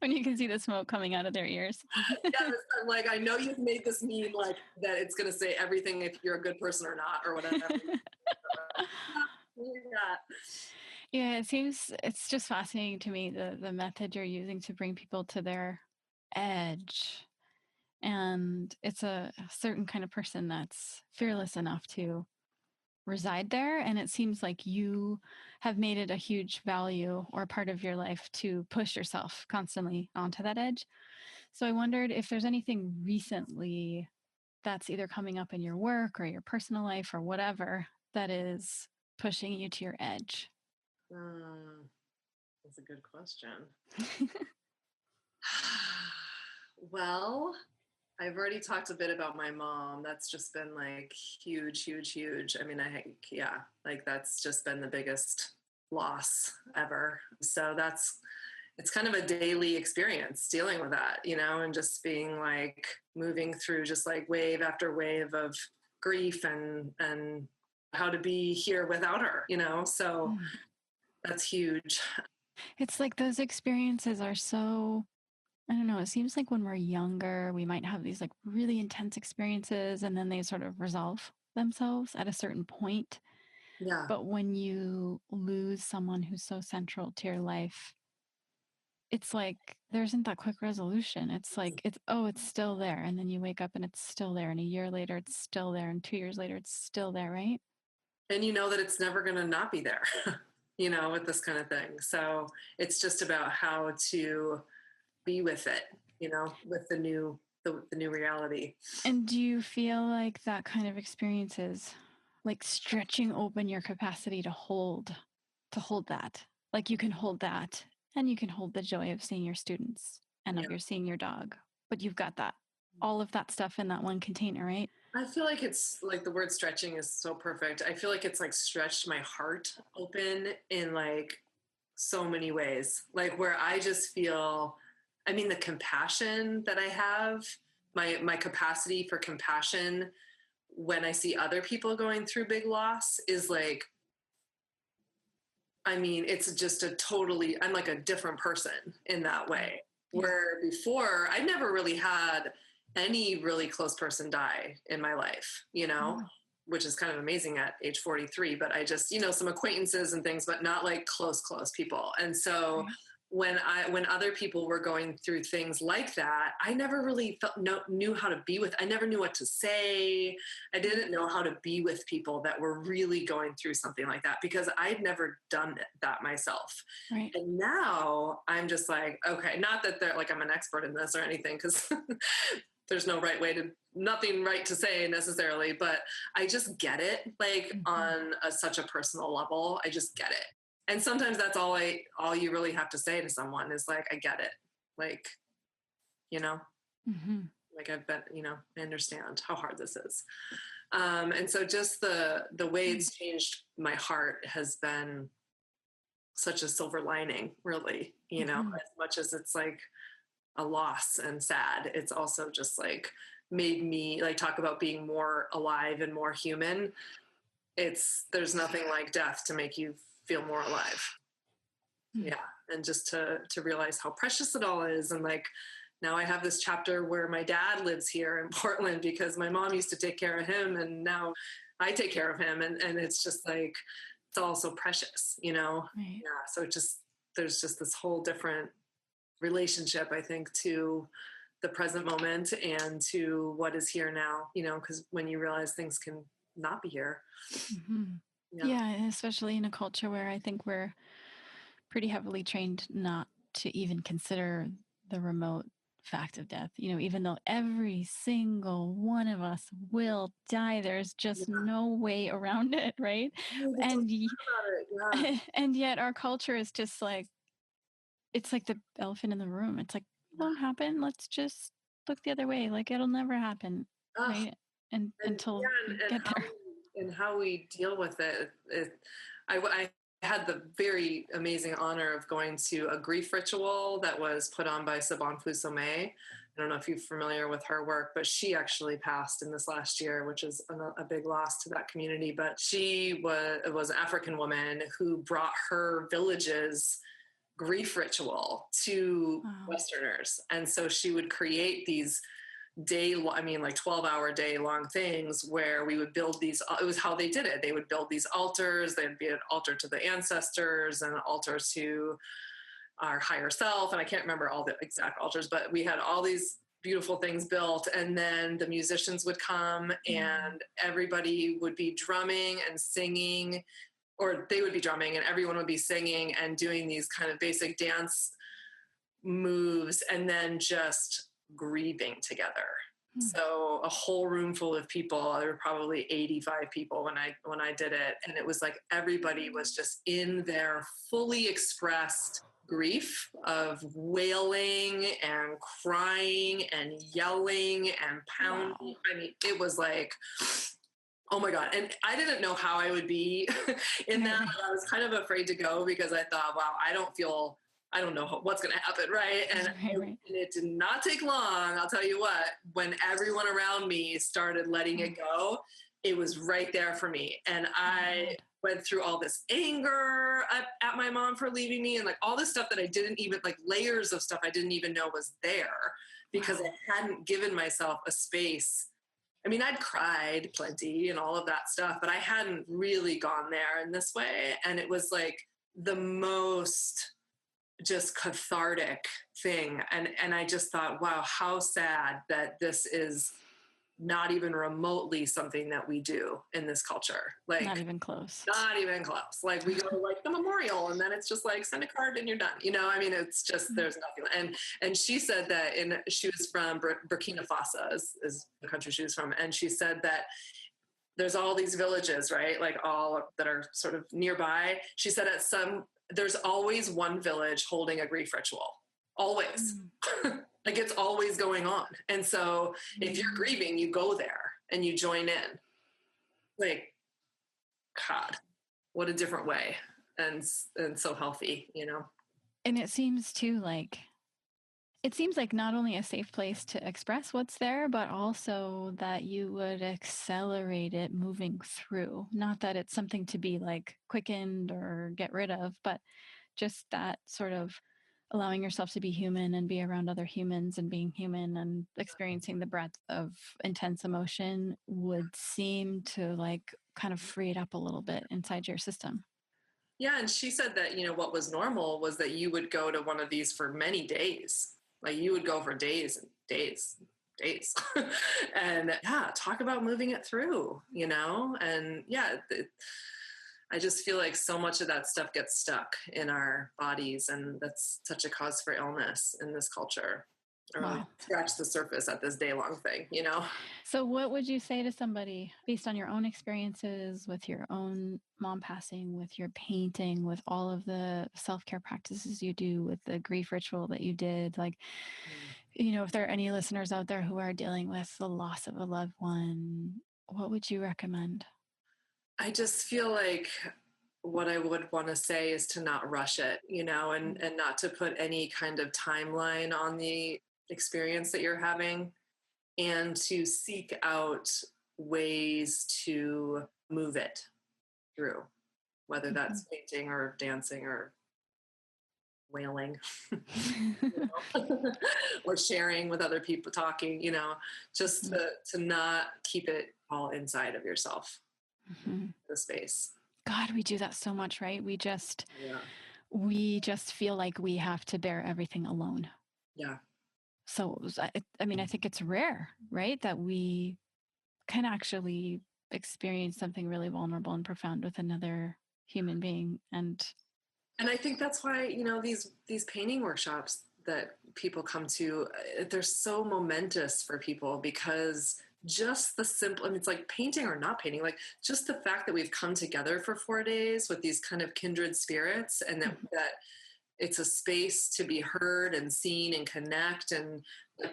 When you can see the smoke coming out of their ears. Yes, I'm like, I know you've made this meme like that it's going to say everything if you're a good person or not, or whatever. Yeah, it's just fascinating to me, the method you're using to bring people to their edge. And it's a certain kind of person that's fearless enough to reside there. And it seems like you have made it a huge value or part of your life to push yourself constantly onto that edge. So I wondered if there's anything recently that's either coming up in your work or your personal life or whatever that is pushing you to your edge. That's a good question. Well, I've already talked a bit about my mom. That's just been like huge. I mean, like that's just been the biggest loss ever. So it's kind of a daily experience dealing with that, you know, and just being like moving through just like wave after wave of grief and how to be here without her, you know? So that's huge. It's like those experiences are so, I don't know, it seems like when we're younger, we might have these like really intense experiences and then they sort of resolve themselves at a certain point. Yeah. But when you lose someone who's so central to your life, it's like there isn't that quick resolution. It's like, it's still there. And then you wake up and it's still there. And a year later, it's still there. And 2 years later, it's still there, right? And you know that it's never going to not be there, you know, with this kind of thing. So it's just about how to be with it, you know, with the new reality. And do you feel like that kind of experience is like stretching open your capacity to hold that? Like you can hold that and you can hold the joy of seeing your students and of seeing your dog, but you've got that, all of that stuff in that one container, right? I feel like it's like the word stretching is so perfect. I feel like it's like stretched my heart open in like so many ways, like where I just feel, I mean, the compassion that I have, my capacity for compassion when I see other people going through big loss is like, I mean, it's just I'm like a different person in that way. Where before I never really had any really close person die in my life, you know, which is kind of amazing at age 43, but I just, you know, some acquaintances and things, but not like close people. And so when other people were going through things like that, I never really knew how to be with, I never knew what to say. I didn't know how to be with people that were really going through something like that because I'd never done that myself. Right. And now I'm just like, okay, not that they're like, I'm an expert in this or anything, because there's nothing right to say necessarily, but I just get it like on such a personal level. I just get it. And sometimes that's all you really have to say to someone is like, I get it. Like, you know, like I've been, you know, I understand how hard this is. And so just the way it's changed my heart has been such a silver lining, really, you know, as much as it's like a loss and sad, it's also just like made me like talk about being more alive and more human. There's nothing like death to make you feel more alive. Yeah. And just to realize how precious it all is and like now I have this chapter where my dad lives here in Portland because my mom used to take care of him, and now I take care of him. And it's just like, it's all so precious, you know? Right. Yeah. So there's just this whole different relationship, I think, to the present moment and to what is here now, you know, because when you realize things can not be here. Mm-hmm. Yeah, especially in a culture where I think we're pretty heavily trained not to even consider the remote fact of death. You know, even though every single one of us will die, there's just no way around it, right? And and yet our culture is just like, it's like the elephant in the room. It's like, it won't happen. Let's just look the other way. Like, it'll never happen, right? And until we get there. And how we deal with it. I had the very amazing honor of going to a grief ritual that was put on by Sobonfu-Somé. I don't know if you're familiar with her work, but she actually passed in this last year, which is a big loss to that community. But she was an African woman who brought her village's grief ritual to Westerners. And so she would create these 12-hour day long things where we would build these. It was how they did it. They would build these altars. There'd be an altar to the ancestors and an altar to our higher self. And I can't remember all the exact altars, but we had all these beautiful things built. And then the musicians would come and everybody would be drumming and singing, or they would be drumming and everyone would be singing and doing these kind of basic dance moves and then just grieving together. So a whole room full of people, there were probably 85 people when I did it. And it was like, everybody was just in their fully expressed grief of wailing and crying and yelling and pounding. Wow. I mean, it was like, oh my God. And I didn't know how I would be in that. I was kind of afraid to go because I thought, wow, I don't know what's going to happen, right? And it did not take long, I'll tell you what, when everyone around me started letting it go, it was right there for me. And I went through all this anger at my mom for leaving me and like all this stuff that I didn't even, like layers of stuff I didn't even know was there because I hadn't given myself a space. I mean, I'd cried plenty and all of that stuff, but I hadn't really gone there in this way. And it was like the most just cathartic thing. And I just thought, wow, how sad that this is not even remotely something that we do in this culture. Like not even close. Like we go to like the memorial and then it's just like send a card and you're done. You know, I mean, it's just, there's nothing. And she said that she was from Burkina Faso is the country she was from. And she said that there's all these villages, right? Like all that are sort of nearby. She said there's always one village holding a grief ritual, always. Like it's always going on. And so if you're grieving, you go there and you join in. Like, God, what a different way and so healthy, you know? And it seems too like, not only a safe place to express what's there, but also that you would accelerate it moving through. Not that it's something to be like quickened or get rid of, but just that sort of allowing yourself to be human and be around other humans and being human and experiencing the breadth of intense emotion would seem to like kind of free it up a little bit inside your system. Yeah. And she said that, you know, what was normal was that you would go to one of these for many days. Like you would go for days and days, and talk about moving it through, you know? And I just feel like so much of that stuff gets stuck in our bodies, and that's such a cause for illness in this culture. Or scratch the surface at this day-long thing, you know? So what would you say to somebody based on your own experiences with your own mom passing, with your painting, with all of the self-care practices you do, with the grief ritual that you did? Like, you know, if there are any listeners out there who are dealing with the loss of a loved one, what would you recommend? I just feel like what I would want to say is to not rush it, you know, and not to put any kind of timeline on the experience that you're having, and to seek out ways to move it through, whether that's painting or dancing or wailing or sharing with other people, talking, just to not keep it all inside of yourself, the space. God, we do that so much, right? We just feel like we have to bear everything alone. Yeah. So, I think it's rare, right? That we can actually experience something really vulnerable and profound with another human being. And I think that's why, these painting workshops that people come to, they're so momentous for people, because just the simple, it's like painting or not painting, like just the fact that we've come together for 4 days with these kind of kindred spirits, and that it's a space to be heard and seen and connect and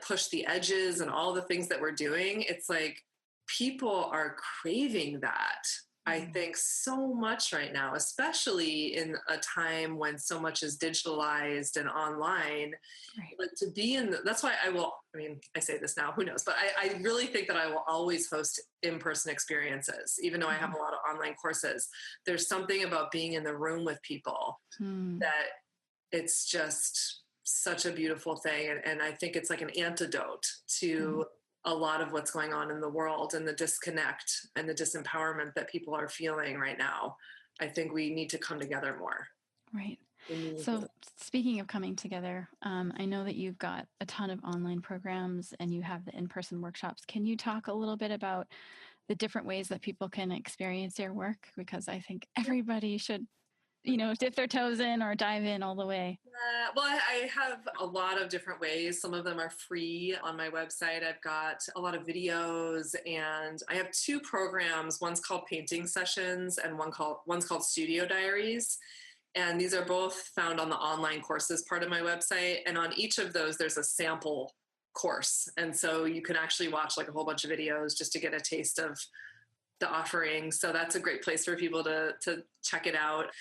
push the edges and all the things that we're doing. It's like people are craving that. I think so much right now, especially in a time when so much is digitalized and online. Right. But to be that's why I say this now, who knows, but I really think that I will always host in-person experiences, even though I have a lot of online courses. There's something about being in the room with people that it's just such a beautiful thing. And I think it's like an antidote to a lot of what's going on in the world and the disconnect and the disempowerment that people are feeling right now. I think we need to come together more. Right. So speaking of coming together, I know that you've got a ton of online programs and you have the in-person workshops. Can you talk a little bit about the different ways that people can experience your work? Because I think everybody should, dip their toes in or dive in all the way. Well, I have a lot of different ways. Some of them are free on my website. I've got a lot of videos, and I have 2 programs. One's called Painting Sessions and one's called Studio Diaries. And these are both found on the online courses part of my website. And on each of those, there's a sample course. And so you can actually watch like a whole bunch of videos just to get a taste of the offering. So that's a great place for people to check it out.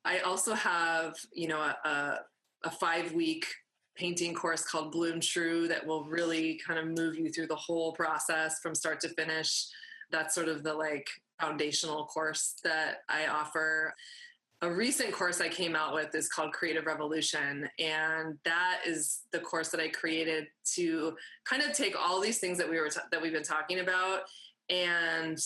I also have, a 5-week painting course called Bloom True that will really kind of move you through the whole process from start to finish. That's sort of the like foundational course that I offer. A recent course I came out with is called Creative Revolution. And that is the course that I created to kind of take all these things that we've been talking about and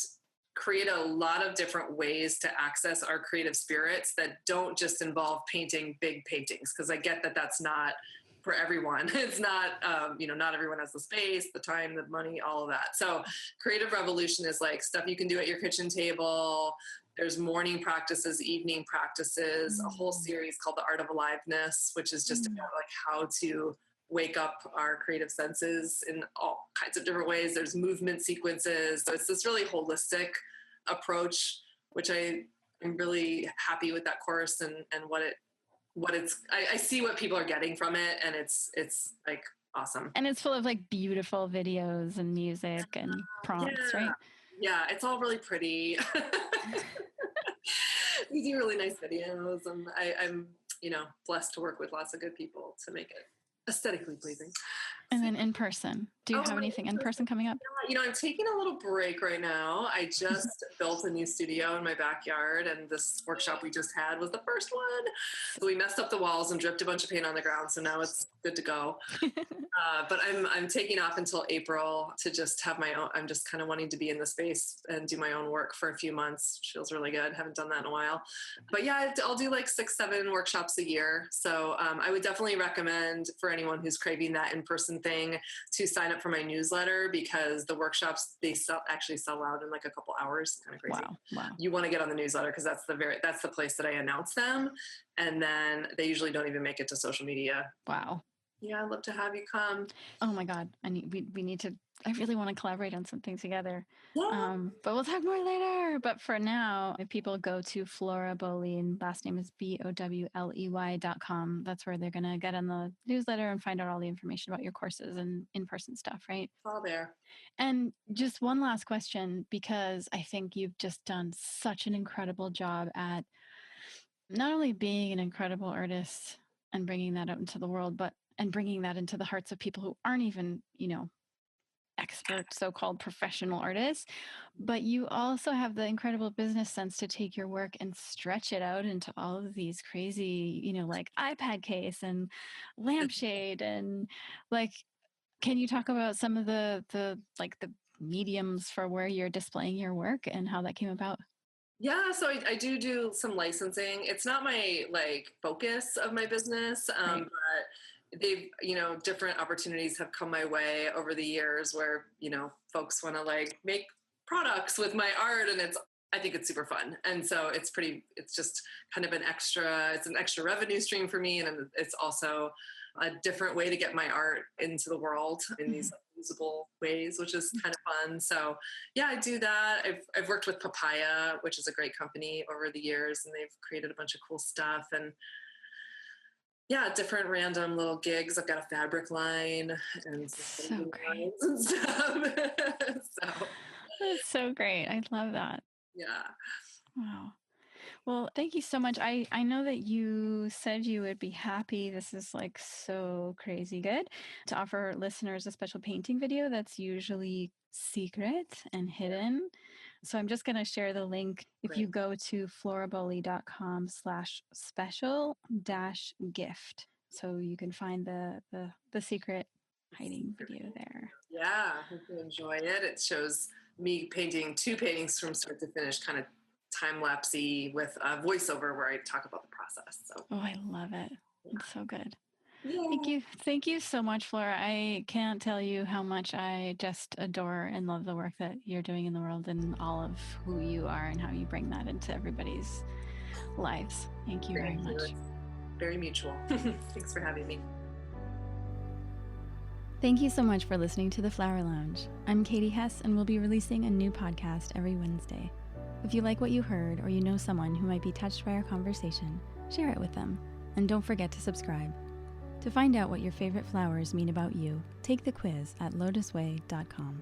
create a lot of different ways to access our creative spirits that don't just involve painting big paintings. Because I get that that's not for everyone. It's not, not everyone has the space, the time, the money, all of that. So Creative Revolution is like stuff you can do at your kitchen table. There's morning practices, evening practices, a whole series called The Art of Aliveness, which is just about like how to wake up our creative senses in all kinds of different ways. There's movement sequences. So it's this really holistic approach, which I'm really happy with that course and I see what people are getting from it, and it's like awesome. And it's full of like beautiful videos and music and prompts, right? Yeah, it's all really pretty. We do really nice videos, and I'm blessed to work with lots of good people to make it aesthetically pleasing. And then in person, do you have anything in person coming up? I'm taking a little break right now. I just built a new studio in my backyard, and this workshop we just had was the first one. So we messed up the walls and dripped a bunch of paint on the ground, so now it's good to go. But I'm taking off until April to just have my own. I'm just kind of wanting to be in the space and do my own work for a few months, which feels really good. Haven't done that in a while. But yeah, I'll do like 6-7 workshops a year. So I would definitely recommend for anyone who's craving that in-person thing to sign up for my newsletter, because the workshops, they actually sell out in like a couple hours. Kind of crazy. Wow. You want to get on the newsletter because that's the place that I announce them. And then they usually don't even make it to social media. Wow. Yeah, I'd love to have you come. Oh my God. We need to, I really want to collaborate on something together. Yeah. But we'll talk more later. But for now, if people go to Flora Bowley, and last name is BOWLEY.com, that's where they're going to get on the newsletter and find out all the information about your courses and in-person stuff, right? It's all there. And just one last question, because I think you've just done such an incredible job at not only being an incredible artist and bringing that out into the world, and bringing that into the hearts of people who aren't even, expert, so-called professional artist, but you also have the incredible business sense to take your work and stretch it out into all of these crazy, like iPad case and lampshade and like, can you talk about some of the mediums for where you're displaying your work and how that came about? Yeah, so I do some licensing. It's not my focus of my business, Right. but they've, different opportunities have come my way over the years where, folks want to make products with my art, and I think it's super fun. And so it's just kind of it's an extra revenue stream for me. And it's also a different way to get my art into the world in these usable ways, which is kind of fun. So yeah, I do that. I've worked with Papaya, which is a great company over the years, and they've created a bunch of cool stuff. And yeah, different random little gigs. I've got a fabric line and So great. lines and stuff. So That's so great. I love that. yeah. Wow. Well, thank you so much. I know that you said you would be happy. This is like so crazy good to offer listeners a special painting video that's usually secret and hidden. So I'm just going to share the link. If you go to florabowley.com/special-gift, so you can find the secret hiding video there. Yeah, I hope you enjoy it. It shows me painting 2 paintings from start to finish, kind of time-lapsey with a voiceover where I talk about the process. So I love it. It's so good. Yeah. Thank you so much, Flora. I can't tell you how much I just adore and love the work that you're doing in the world and all of who you are and how you bring that into everybody's lives. Thank you very much. It's very mutual. Thanks for having me. Thank you so much for listening to The Flower Lounge. I'm Katie Hess, and we'll be releasing a new podcast every Wednesday. If you like what you heard or you know someone who might be touched by our conversation, share it with them. And don't forget to subscribe. To find out what your favorite flowers mean about you, take the quiz at LOTUSWEI.com.